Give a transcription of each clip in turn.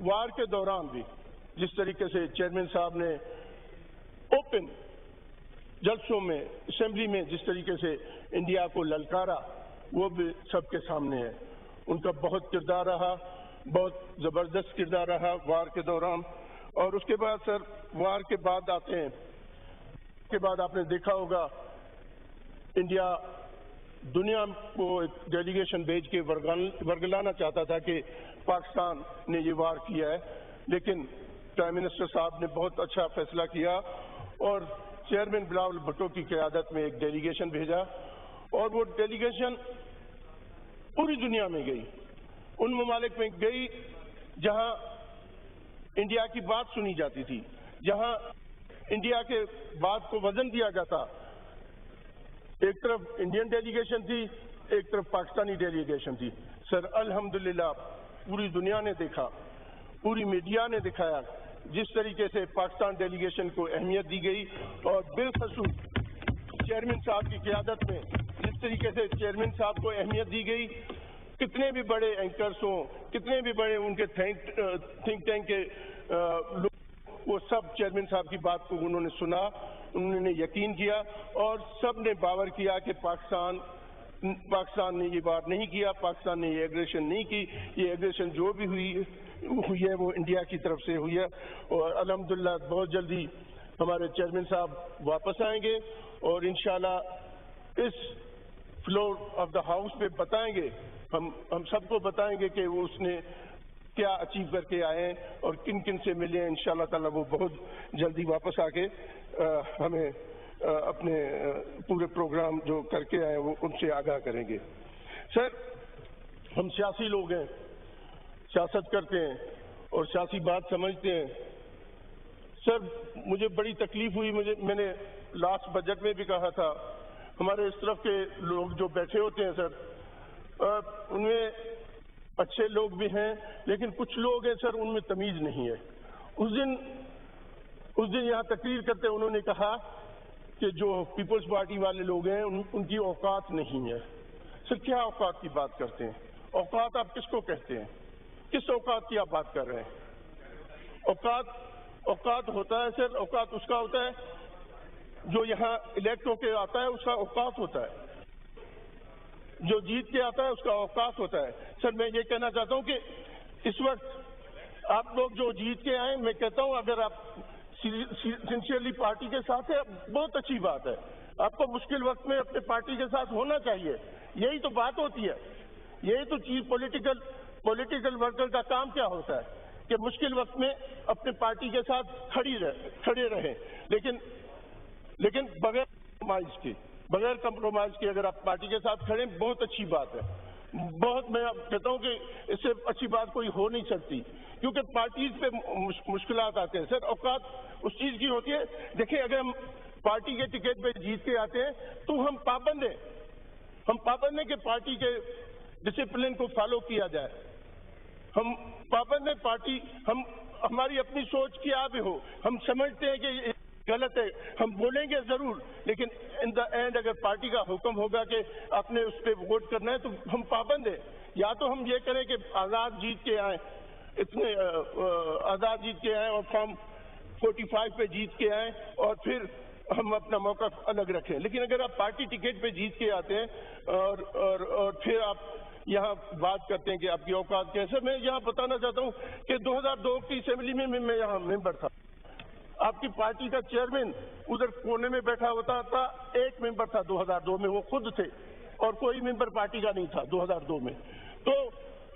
وار کے دوران بھی جس طریقے سے چیئرمین صاحب نے اوپن جلسوں میں اسمبلی میں جس طریقے سے انڈیا کو للکارا وہ بھی سب کے سامنے ہے. ان کا بہت کردار رہا, بہت زبردست کردار رہا وار کے دوران. اور اس کے بعد سر وار کے بعد آتے ہیں, اس کے بعد آپ نے دیکھا ہوگا انڈیا دنیا کو ایک ڈیلیگیشن بھیج کے ورگلانا چاہتا تھا کہ پاکستان نے یہ وار کیا ہے, لیکن پرائم منسٹر صاحب نے بہت اچھا فیصلہ کیا اور چیئرمین بلاول بھٹو کی قیادت میں ایک ڈیلیگیشن بھیجا اور وہ ڈیلیگیشن پوری دنیا میں گئی, ان ممالک میں گئی جہاں انڈیا کی بات سنی جاتی تھی, جہاں انڈیا کے بات کو وزن دیا جاتا. ایک طرف انڈین ڈیلیگیشن تھی, ایک طرف پاکستانی ڈیلیگیشن تھی. سر الحمدللہ پوری دنیا نے دیکھا, پوری میڈیا نے دکھایا جس طریقے سے پاکستان ڈیلیگیشن کو اہمیت دی گئی اور بالخصوص چیئرمین صاحب کی قیادت میں جس طریقے سے چیئرمین صاحب کو اہمیت دی گئی. کتنے بھی بڑے اینکرز ہوں, کتنے بھی بڑے ان کے تھنک ٹینک کے لوگ, وہ سب چیئرمین صاحب کی بات کو انہوں نے سنا, انہوں نے یقین کیا اور سب نے باور کیا کہ پاکستان نے یہ بات نہیں کیا, پاکستان نے یہ ایگریشن نہیں کی, یہ ایگریشن جو بھی ہوئی ہے وہ انڈیا کی طرف سے ہوئی ہے. اور الحمدللہ بہت جلدی ہمارے چیئرمین صاحب واپس آئیں گے اور انشاءاللہ اس فلور آف دا ہاؤس پہ بتائیں گے, ہم سب کو بتائیں گے کہ وہ اس نے کیا اچیو کر کے آئے ہیں اور کن کن سے ملے ہیں. انشاءاللہ تعالیٰ وہ بہت جلدی واپس آ کے ہمیں اپنے پورے پروگرام جو کر کے آئے وہ ان سے آگاہ کریں گے. سر ہم سیاسی لوگ ہیں, سیاست کرتے ہیں اور سیاسی بات سمجھتے ہیں. سر مجھے بڑی تکلیف ہوئی, میں نے لاسٹ بجٹ میں بھی کہا تھا, ہمارے اس طرف کے لوگ جو بیٹھے ہوتے ہیں سر ان میں اچھے لوگ بھی ہیں لیکن کچھ لوگ ہیں سر ان میں تمیز نہیں ہے. اس دن یہاں تقریر کرتے انہوں نے کہا کہ جو پیپلز پارٹی والے لوگ ہیں ان کی اوقات نہیں ہے. سر کیا اوقات کی بات کرتے ہیں؟ اوقات آپ کس کو کہتے ہیں؟ کس اوقات کی آپ بات کر رہے ہیں؟ اوقات ہوتا ہے سر, اوقات اس کا ہوتا ہے جو یہاں الیکٹ ہو کے آتا ہے, اس کا اوقات ہوتا ہے. جو جیت کے آتا ہے اس کا اوقات ہوتا ہے. سر میں یہ کہنا چاہتا ہوں کہ اس وقت آپ لوگ جو جیت کے آئے, میں کہتا ہوں اگر آپ سنسیئرلی پارٹی کے ساتھ ہے بہت اچھی بات ہے, آپ کو مشکل وقت میں اپنے پارٹی کے ساتھ ہونا چاہیے. یہی تو بات ہوتی ہے, یہی تو چیز پولیٹیکل ورکر کا کام کیا ہوتا ہے کہ مشکل وقت میں اپنے پارٹی کے ساتھ کھڑے رہیں, لیکن بغیر کمپرومائز کے اگر آپ پارٹی کے ساتھ کھڑے بہت اچھی بات ہے. بہت میں کہتا ہوں کہ اس سے اچھی بات کوئی ہو نہیں سکتی کیونکہ پارٹیز پہ مشکلات آتے ہیں. سر اوقات اس چیز کی ہوتی ہے, دیکھیں اگر ہم پارٹی کے ٹکٹ پہ جیت کے آتے ہیں تو ہم پابند ہیں کہ پارٹی کے ڈسپلن کو فالو کیا جائے. ہم پابند ہیں پارٹی, ہماری اپنی سوچ کیا بھی ہو, ہم سمجھتے ہیں کہ یہ غلط ہے, ہم بولیں گے ضرور, لیکن ان دا اینڈ اگر پارٹی کا حکم ہوگا کہ آپ نے اس پہ ووٹ کرنا ہے تو ہم پابند ہیں. یا تو ہم یہ کریں کہ آزاد جیت کے آئیں اور فارم 45 پہ جیت کے آئیں اور پھر ہم اپنا موقف الگ رکھیں. لیکن اگر آپ پارٹی ٹکٹ پہ جیت کے آتے ہیں اور پھر آپ یہاں بات کرتے ہیں کہ آپ کی اوقات کیسے, میں یہاں بتانا چاہتا ہوں کہ 2002 کی اسمبلی میں یہاں ممبر تھا. آپ کی پارٹی کا چیئرمین ادھر کونے میں بیٹھا ہوتا تھا, ایک ممبر تھا 2002 میں, وہ خود تھے اور کوئی ممبر پارٹی کا نہیں تھا 2002 میں. تو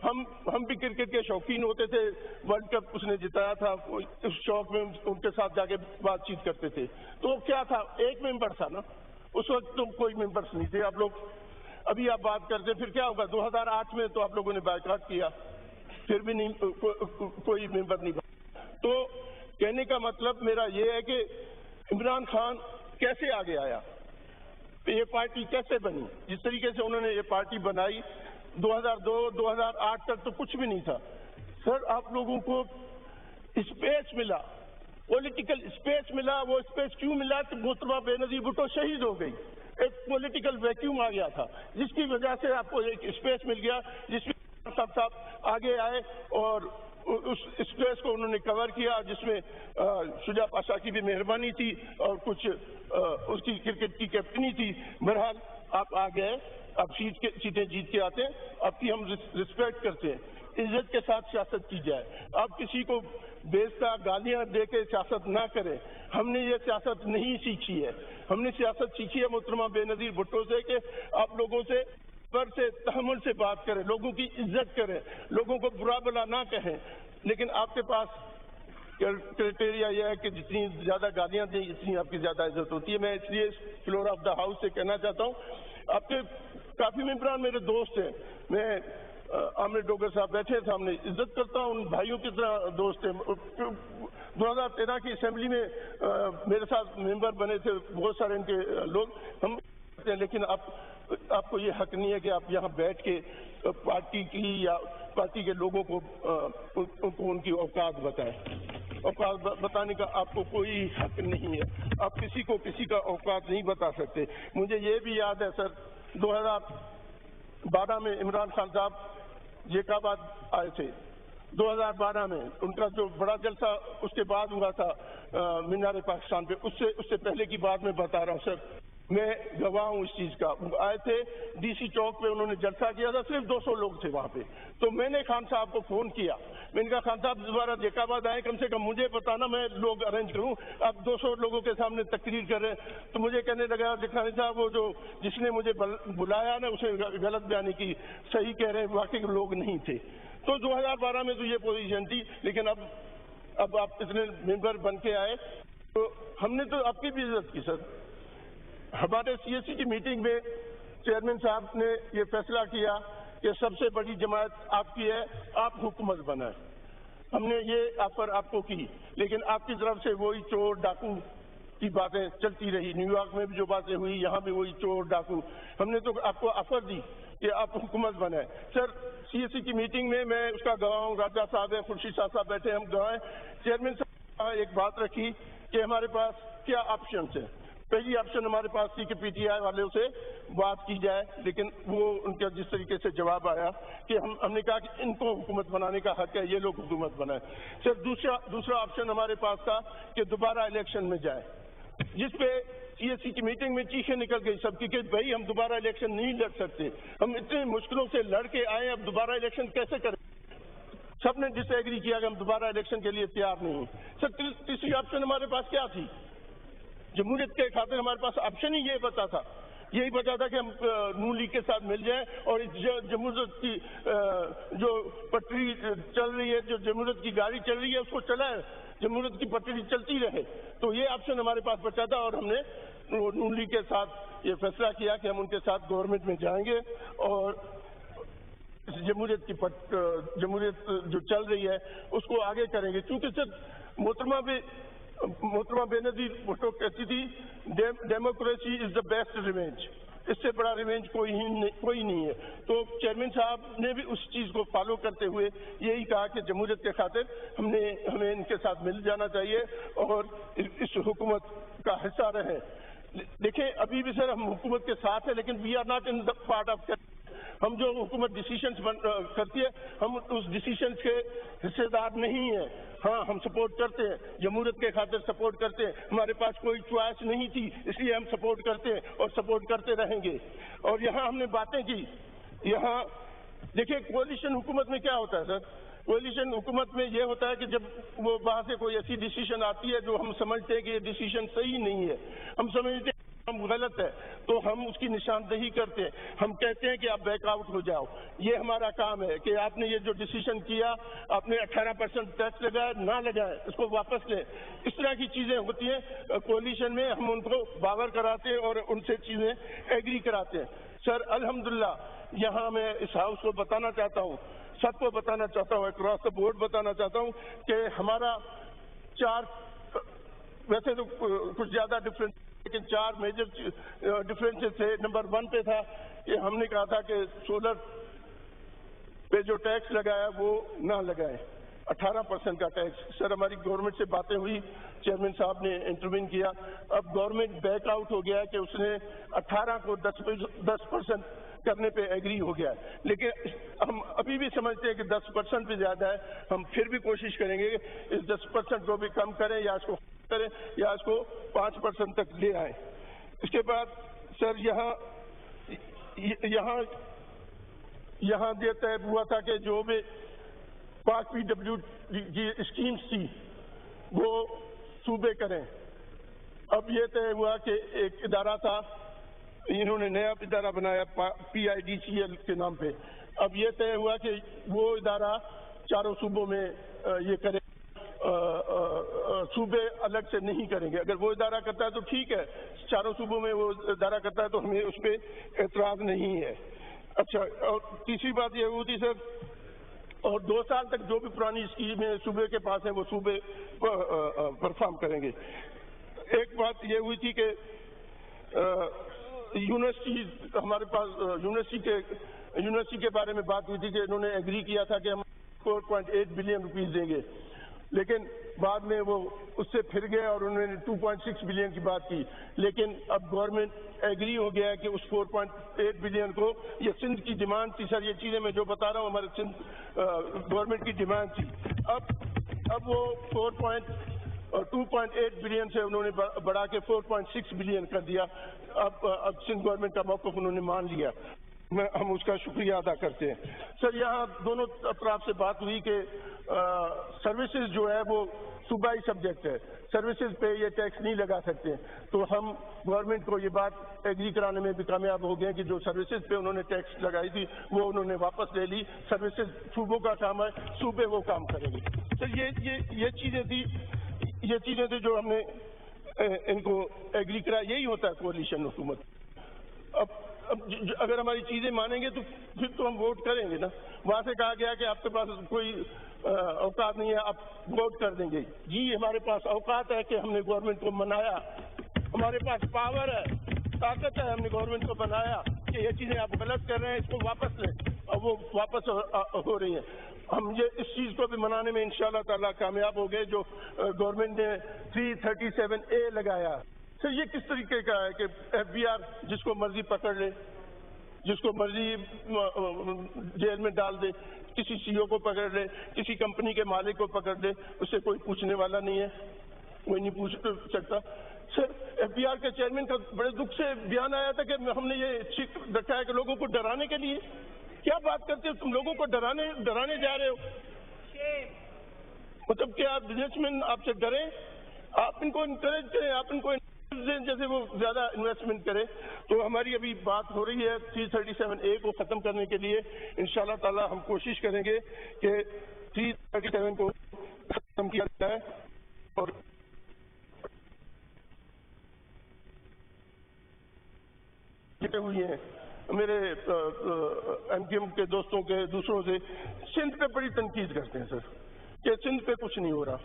ہم بھی کرکٹ کے شوقین ہوتے تھے, ورلڈ کپ اس نے جتایا تھا, اس شوق میں ان کے ساتھ جا کے بات چیت کرتے تھے. تو کیا تھا, ایک ممبر تھا نا, اس وقت تو کوئی ممبرس نہیں تھے. آپ لوگ ابھی آپ بات کرتے, پھر کیا ہوگا 2008 میں تو آپ لوگوں نے بائیکاٹ کیا, پھر بھی نہیں کوئی ممبر نہیں بنا. تو کہنے کا مطلب میرا یہ ہے کہ عمران خان کیسے آگے آیا, یہ پارٹی کیسے بنی, جس طریقے سے انہوں نے یہ پارٹی بنائی 2002-2008 تک تو کچھ بھی نہیں تھا. سر آپ لوگوں کو اسپیس ملا, پولیٹیکل اسپیس ملا. وہ اسپیس کیوں ملا کہ محترمہ بے نظیر بھٹو شہید ہو گئی, ایک پولیٹیکل ویکیوم آ گیا تھا جس کی وجہ سے آپ کو ایک اسپیس مل گیا جس میں صاحب آگے آئے اور اس اسپیس کو انہوں نے کور کیا جس میں شجاع پاشا کی بھی مہربانی تھی اور کچھ اس کی کرکٹ کی کیپٹنی تھی. بہرحال آپ آ گئے, آپ سیٹیں جیت کے آتے ہیں, آپ کی ہم رسپیکٹ کرتے ہیں. عزت کے ساتھ سیاست کی جائے, آپ کسی کو بیچتا گالیاں دے کے سیاست نہ کریں. ہم نے یہ سیاست نہیں سیکھی ہے, ہم نے سیاست سیکھی ہے محترمہ بے نظیر بھٹو سے کہ آپ لوگوں سے سے تحمل سے بات کریں, لوگوں کی عزت کریں, لوگوں کو برا بلا نہ کہیں. لیکن آپ کے پاس کرائٹیریا یہ ہے کہ جتنی زیادہ گالیاں دیں اتنی آپ کی زیادہ عزت ہوتی ہے. میں اس لیے فلور آف دا ہاؤس سے کہنا چاہتا ہوں, آپ کے کافی ممبران میرے دوست ہیں. میں عامر ڈوگر صاحب بیٹھے سامنے, عزت کرتا ہوں, ان بھائیوں کی طرح دوست ہیں. 2013 کی اسمبلی میں میرے ساتھ ممبر بنے تھے بہت سارے ان کے لوگ, ہم لیکن آپ کو یہ حق نہیں ہے کہ آپ یہاں بیٹھ کے پارٹی کی یا پارٹی کے لوگوں کو ان کی اوقات بتائیں. اوقات بتانے کا آپ کو کوئی حق نہیں ہے, آپ کسی کو کسی کا اوقات نہیں بتا سکتے. مجھے یہ بھی یاد ہے سر, 2012 میں عمران خان صاحب جیکاباد آئے تھے. 2012 میں ان کا جو بڑا جلسہ اس کے بعد ہوا تھا مینار پاکستان پہ, اس سے پہلے کی بات میں بتا رہا ہوں سر, میں گواہ ہوں اس چیز کا. آئے تھے ڈی سی چوک پہ, انہوں نے جلسہ کیا تھا, صرف 200 لوگ تھے وہاں پہ. تو میں نے خان صاحب کو فون کیا, میں نے کہا خان صاحب دوبارہ جیکاباد آئے, کم سے کم مجھے بتانا, میں لوگ ارینج کروں. آپ 200 لوگوں کے سامنے تقریر کر رہے ہیں. تو مجھے کہنے لگا جیخانی صاحب وہ جو جس نے مجھے بلایا نا اسے غلط بیانی کی, صحیح کہہ رہے ہیں, واقعی لوگ نہیں تھے. تو 2012 میں تو یہ پوزیشن تھی, لیکن اب آپ اتنے ممبر بن کے آئے تو ہم نے تو آپ کی بھی عزت کی سر. ہمارے سی ایس سی کی میٹنگ میں چیئرمین صاحب نے یہ فیصلہ کیا کہ سب سے بڑی جماعت آپ کی ہے, آپ حکومت بنائیں. ہم نے یہ آفر آپ کو کی, لیکن آپ کی طرف سے وہی چور ڈاکو کی باتیں چلتی رہی. نیو یارک میں بھی جو باتیں ہوئی, یہاں بھی وہی چور ڈاکو. ہم نے تو آپ کو آفر دی کہ آپ حکومت بنائیں. سر سی ایس سی کی میٹنگ میں اس کا گواہ ہوں, راجہ صاحب ہیں, خورشید صاحب بیٹھے, ہم گواہ ہیں. چیئرمین صاحب نے ایک بات رکھی کہ ہمارے پاس کیا آپشنس ہیں. پہلی آپشن ہمارے پاس تھی کہ پی ٹی آئی والوں سے بات کی جائے, لیکن وہ ان کا جس طریقے سے جواب آیا کہ ہم نے کہا کہ ان کو حکومت بنانے کا حق ہے, یہ لوگ حکومت بنائیں. سر دوسرا آپشن ہمارے پاس تھا کہ دوبارہ الیکشن میں جائے, جس پہ سی ایس سی کی میٹنگ میں چیخیں نکل گئی سب کی کہ بھائی ہم دوبارہ الیکشن نہیں لڑ سکتے, ہم اتنی مشکلوں سے لڑ کے آئے, اب دوبارہ الیکشن کیسے کریں. سب نے ڈس ایگری کیا کہ ہم دوبارہ الیکشن کے لیے تیار نہیں. سر تیسری آپشن ہمارے پاس کیا تھی, جمہوریت کے خاطر ہمارے پاس آپشن ہی یہ بتا تھا, یہی بتا تھا کہ ہم نون لیگ کے ساتھ مل جائیں اور جمہوریت کی جو پٹری چل رہی ہے, جو جمہوریت کی گاڑی چل رہی ہے, اس کو چلائیں, جمہوریت کی پٹری چلتی رہے. تو یہ آپشن ہمارے پاس بچا تھا, اور ہم نے نون لیگ کے ساتھ یہ فیصلہ کیا کہ ہم ان کے ساتھ گورنمنٹ میں جائیں گے اور جمہوریت جو چل رہی ہے اس کو آگے کریں گے. کیونکہ سر محترمہ بے نظیر بھٹو کہتی تھی democracy is the best revenge, اس سے بڑا ریونج کوئی نہیں ہے. تو چیئرمین صاحب نے بھی اس چیز کو فالو کرتے ہوئے یہی کہا کہ جمہوریت کے خاطر ہمیں ان کے ساتھ مل جانا چاہیے اور اس حکومت کا حصہ رہیں. دیکھیں ابھی بھی سر ہم حکومت کے ساتھ ہیں, لیکن we are not in the part of. ہم جو حکومت ڈیسیشنز کرتی ہے ہم اس ڈیسیشنز کے حصے دار نہیں ہیں. ہاں ہم سپورٹ کرتے ہیں, جمہوریت کے خاطر سپورٹ کرتے ہیں, ہمارے پاس کوئی چوائس نہیں تھی اس لیے ہم سپورٹ کرتے ہیں اور سپورٹ کرتے رہیں گے. اور یہاں ہم نے باتیں کی, یہاں دیکھیں کولیشن حکومت میں کیا ہوتا ہے سر, کولیشن حکومت میں یہ ہوتا ہے کہ جب وہ وہاں سے کوئی ایسی ڈیسیشن آتی ہے جو ہم سمجھتے ہیں کہ یہ ڈیسیشن صحیح نہیں ہے, ہم سمجھتے ہیں ہم غلط ہے, تو ہم اس کی نشاندہی کرتے ہیں, ہم کہتے ہیں کہ آپ بیک آؤٹ ہو جاؤ. یہ ہمارا کام ہے کہ آپ نے یہ جو ڈیسیشن کیا, آپ نے 18% ٹیکس لگایا, نہ لگائیں, اس کو واپس لیں. اس طرح کی چیزیں ہوتی ہیں کولیشن میں, ہم ان کو باور کراتے ہیں اور ان سے چیزیں ایگری کراتے ہیں. سر الحمدللہ یہاں میں اس ہاؤس کو بتانا چاہتا ہوں, سب کو بتانا چاہتا ہوں, اکراس دا بورڈ بتانا چاہتا ہوں کہ ہمارا 4 ویسے تو کچھ زیادہ ڈفرینس لیکن 4 میجر ڈفرینسز تھے. نمبر 1 پہ تھا کہ ہم نے کہا تھا کہ سولر پہ جو ٹیکس لگایا وہ نہ لگائے, 18% کا ٹیکس. سر ہماری گورنمنٹ سے باتیں ہوئی, چیئرمین صاحب نے انٹروین کیا, اب گورنمنٹ بیک آؤٹ ہو گیا کہ اس نے 18 کو 10% کرنے پہ ایگری ہو گیا ہے، لیکن ہم ابھی بھی سمجھتے ہیں کہ 10% بھی زیادہ ہے. ہم پھر بھی کوشش کریں گے کہ اس 10% کو بھی کم کریں یا اس کو کریں یا اس کو 5% تک لے آئیں. اس کے بعد سر یہاں یہ طے ہوا تھا کہ جو بھی پاک پی ڈبلیو کی اسکیمز تھی وہ صوبے کریں. اب یہ طے ہوا کہ ایک ادارہ تھا، انہوں نے نیا ادارہ بنایا PIDCL کے نام پہ. اب یہ طے ہوا کہ وہ ادارہ چاروں صوبوں میں یہ کرے، صوبے الگ سے نہیں کریں گے. اگر وہ ادارہ کرتا ہے تو ٹھیک ہے، چاروں صوبوں میں وہ ادارہ کرتا ہے تو ہمیں اس پہ اعتراض نہیں ہے. اچھا، اور تیسری بات یہ ہوئی تھی سر، اور 2 سال تک جو بھی پرانی اسکیمیں صوبے کے پاس ہیں وہ صوبے پرفارم کریں گے. ایک بات یہ ہوئی تھی کہ یونیورسٹی ہمارے پاس یونیورسٹی کے بارے میں بات ہوئی تھی کہ انہوں نے ایگری کیا تھا کہ ہم 4.8 بلین روپیز دیں گے، لیکن بعد میں وہ اس سے پھر گئے اور انہوں نے 2.6 بلین کی بات کی. لیکن اب گورنمنٹ ایگری ہو گیا ہے کہ اس 4.8 بلین کو، یہ سندھ کی ڈیمانڈ تھی سر، یہ چیزیں میں جو بتا رہا ہوں ہمارے سندھ گورنمنٹ کی ڈیمانڈ تھی. اب وہ 2.8 بلین سے انہوں نے بڑھا کے 4.6 بلین کر دیا. اب سندھ گورنمنٹ کا موقف انہوں نے مان لیا، ہم اس کا شکریہ ادا کرتے ہیں. سر یہاں دونوں اطراف سے بات ہوئی کہ سروسز جو ہے وہ صوبائی سبجیکٹ ہے، سروسز پہ یہ ٹیکس نہیں لگا سکتے. تو ہم گورنمنٹ کو یہ بات ایگری کرانے میں بھی کامیاب ہو گئے کہ جو سروسز پہ انہوں نے ٹیکس لگائی تھی وہ انہوں نے واپس لے لی. سروسز صوبوں کا کام ہے، صوبے وہ کام کریں گے. سر یہ چیزیں تھی جو ہم نے ان کو ایگری کرا. یہی ہوتا ہے کولیشن حکومت. اب اگر ہماری چیزیں مانیں گے تو پھر تو ہم ووٹ کریں گے نا. وہاں سے کہا گیا کہ آپ کے پاس کوئی اوقات نہیں ہے، آپ ووٹ کر دیں گے. جی ہمارے پاس اوقات ہے کہ ہم نے گورنمنٹ کو منایا، ہمارے پاس پاور ہے، طاقت ہے، ہم نے گورنمنٹ کو بنایا کہ یہ چیزیں آپ غلط کر رہے ہیں، اس کو واپس لیں، اور وہ واپس ہو رہی ہیں. ہم یہ اس چیز کو بھی منانے میں انشاءاللہ تعالیٰ کامیاب ہو گئے. جو گورنمنٹ نے 337A لگایا، سر یہ کس طریقے کا ہے کہ FBR جس کو مرضی پکڑ لے، جس کو مرضی جیل میں ڈال دے، کسی CEO کو پکڑ لے، کسی کمپنی کے مالک کو پکڑ لے، اس سے کوئی پوچھنے والا نہیں ہے، کوئی نہیں پوچھ سکتا. سر FBR کے چیئرمین کا بڑے دکھ سے بیان آیا تھا کہ ہم نے یہ رکھا ہے کہ لوگوں کو ڈرانے کے لیے. کیا بات کرتے ہو تم؟ لوگوں کو ڈرانے جا رہے ہو. مطلب کہ آپ بزنس مین آپ سے ڈریں، آپ ان کو انکریج کریں، آپ ان کو جیسے وہ زیادہ انویسٹمنٹ کرے. تو ہماری ابھی بات ہو رہی ہے 337A کو ختم کرنے کے لیے. انشاءاللہ تعالی ہم کوشش کریں گے کہ 337 کو ختم کیا جائے. اور ہوئی ہیں میرے MQM کے دوستوں کے دوسروں سے سندھ پہ بڑی تنقید کرتے ہیں سر کہ سندھ پہ کچھ نہیں ہو رہا،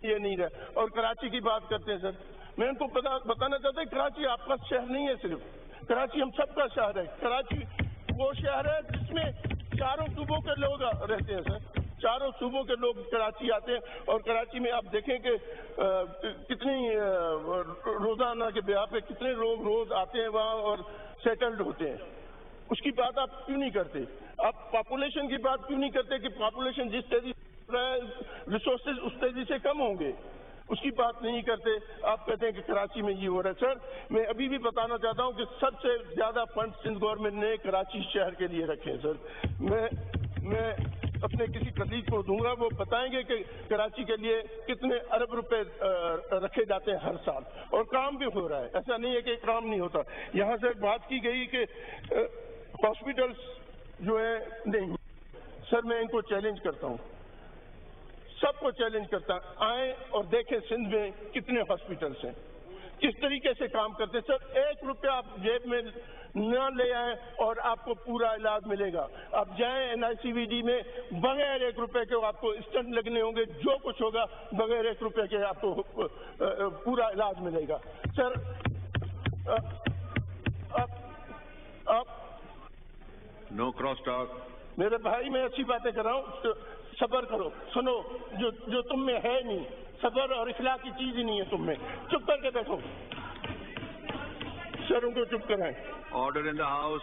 یہ نہیں رہا. اور کراچی کی بات کرتے ہیں سر. میں ان کو بتانا چاہتا ہوں کراچی آپ کا شہر نہیں ہے، صرف کراچی ہم سب کا شہر ہے. کراچی وہ شہر ہے جس میں چاروں صوبوں کے لوگ رہتے ہیں سر. چاروں صوبوں کے لوگ کراچی آتے ہیں. اور کراچی میں آپ دیکھیں کہ کتنی روزانہ کے بیاہ پہ کتنے لوگ روز آتے ہیں وہاں اور سیٹلڈ ہوتے ہیں. اس کی بات آپ کیوں نہیں کرتے؟ آپ پاپولیشن کی بات کیوں نہیں کرتے کہ پاپولیشن جس تیزی سے ریسورسز اس تیزی سے کم ہوں گے؟ اس کی بات نہیں کرتے. آپ کہتے ہیں کہ کراچی میں یہ ہو رہا ہے. سر میں ابھی بھی بتانا چاہتا ہوں کہ سب سے زیادہ فنڈ سندھ گورنمنٹ نے کراچی شہر کے لیے رکھے ہیں. سر میں اپنے کسی کلیگ کو دوں گا، وہ بتائیں گے کہ کراچی کے لیے کتنے ارب روپے رکھے جاتے ہیں ہر سال، اور کام بھی ہو رہا ہے. ایسا نہیں ہے کہ کام نہیں ہوتا. یہاں سے بات کی گئی کہ ہاسپٹلس جو ہے نہیں. سر میں ان کو چیلنج کرتا ہوں، سب کو چیلنج کرتا ہوں، آئیں اور دیکھیں سندھ میں کتنے ہاسپٹلس ہیں، کس طریقے سے کام کرتے ہیں. سر 1 روپیہ آپ جیب میں نہ لے آئیں اور آپ کو پورا علاج ملے گا. آپ جائیں NICVD میں، بغیر 1 روپے کے آپ کو اسٹنٹ لگنے ہوں گے، جو کچھ ہوگا بغیر 1 روپے کے آپ کو پورا علاج ملے گا. سر آپ نو کراس ٹاک. میرے بھائی میں اچھی باتیں کر رہا ہوں، صبر کرو. سنو جو تم میں ہے نہیں، صبر اور اخلاق کی چیز ہی نہیں ہے تم میں. چپ کر کے بیٹھو. سر ان کو چپ کرائیں. Order in the house.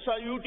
SIUT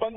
10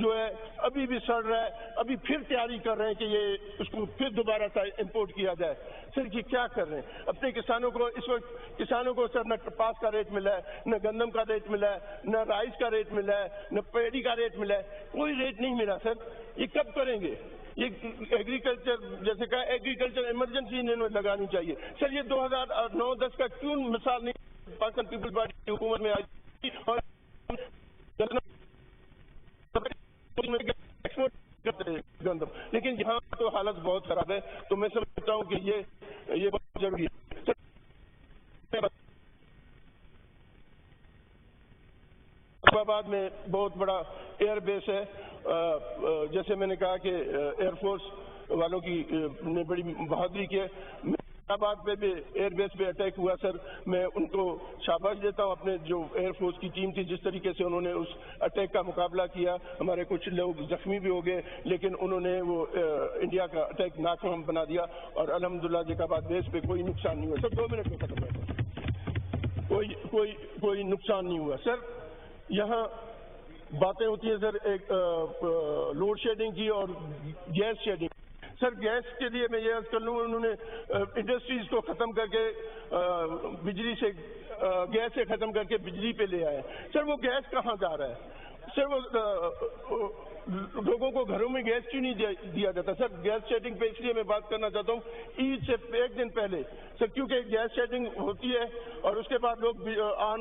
جو ہے ابھی بھی سڑ رہا ہے, ابھی پھر تیاری کر رہے ہیں کہ یہ اس کو پھر دوبارہ امپورٹ کیا جائے. سر یہ کیا کر رہے ہیں؟ اپنے کسانوں کو اس وقت کسانوں کو سر نہ کپاس کا ریٹ ملا ہے, نہ گندم کا ریٹ ملا ہے, نہ رائس کا ریٹ ملا ہے, نہ پیڑی کا ریٹ ملا ہے, کوئی ریٹ نہیں ملا. سر یہ کب کریں گے؟ یہ ایگریکلچر جیسے کہا ایگریکلچر ایمرجنسی انہوں نے لگانی چاہیے. سر یہ 2009-10 کا کیوں مثال نہیں پاکستان پیپلز پارٹی کی حکومت میں آئی اور ایکسپورٹ کرتے ہیں گندم, لیکن یہاں تو حالت بہت خراب ہے. تو میں سمجھتا ہوں کہ یہ بہت ضروری ہے. اسلام آباد میں بہت بڑا ایئر بیس ہے. جیسے میں نے کہا کہ ایئر فورس والوں کی نے بڑی بہادری کی ہے. آباد پہ بھی ایئر بیس پہ اٹیک ہوا. سر میں ان کو شاباش دیتا ہوں, اپنے جو ایئر فورس کی ٹیم تھی جس طریقے سے انہوں نے اس اٹیک کا مقابلہ کیا. ہمارے کچھ لوگ زخمی بھی ہو گئے, لیکن انہوں نے وہ انڈیا کا اٹیک ناکام بنا دیا اور الحمدللہ جیکاباد بیس پہ کوئی نقصان نہیں ہوا. سر 2 منٹ میں ختم ہوا. کوئی نقصان نہیں ہوا. سر یہاں باتیں ہوتی ہیں سر ایک لوڈ شیڈنگ کی اور گیس شیڈنگ. سر گیس کے لیے میں یہ عرض کر لوں, انہوں نے انڈسٹریز کو ختم کر کے بجلی سے گیس سے ختم کر کے بجلی پہ لے آئے. سر وہ گیس کہاں جا رہا ہے؟ سر وہ لوگوں کو گھروں میں گیس کیوں نہیں دیا جاتا؟ سر گیس شیڈنگ پہ اس لیے میں بات کرنا چاہتا ہوں, عید سے 1 دن پہلے سر, کیونکہ گیس شیڈنگ ہوتی ہے اور اس کے بعد لوگ آن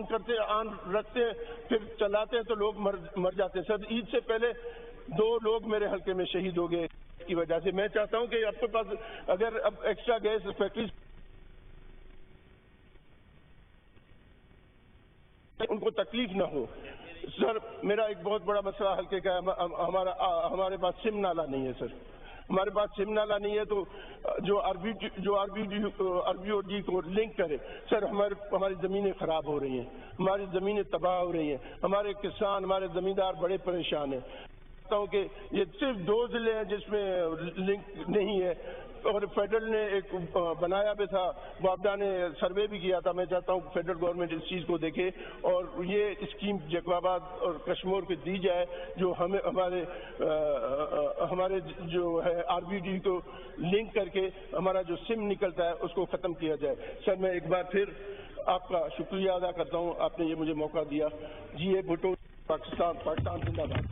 رکھتے ہیں پھر چلاتے ہیں تو لوگ مر جاتے ہیں. سر عید سے پہلے 2 لوگ میرے حلقے میں شہید ہو گئے کی وجہ سے. میں چاہتا ہوں کہ آپ کے پاس اگر اب ایکسٹرا گیس فیکٹریز ان کو تکلیف نہ ہو. سر میرا ایک بہت بڑا مسئلہ حلقے کا ہے, ہمارے پاس سم نالا نہیں ہے. سر ہمارے پاس سم نالا نہیں ہے تو جو آر بی او ڈی کو لنک کرے. سر ہماری زمینیں خراب ہو رہی ہیں, ہماری زمینیں تباہ ہو رہی ہیں, ہمارے کسان ہمارے زمیندار بڑے پریشان ہیں. کہ یہ صرف 2 ضلع ہیں جس میں لنک نہیں ہے, اور فیڈرل نے ایک بنایا بھی تھا, وابڈا نے سروے بھی کیا تھا. میں چاہتا ہوں فیڈرل گورنمنٹ اس چیز کو دیکھے اور یہ اسکیم جیکاباد اور کشمور کو دی جائے, جو ہمارے جو ہے آر بی ڈی کو لنک کر کے ہمارا جو سم نکلتا ہے اس کو ختم کیا جائے. سر میں ایک بار پھر آپ کا شکریہ ادا کرتا ہوں, آپ نے یہ مجھے موقع دیا. جی اے بھٹو, پاکستان زندہ باد.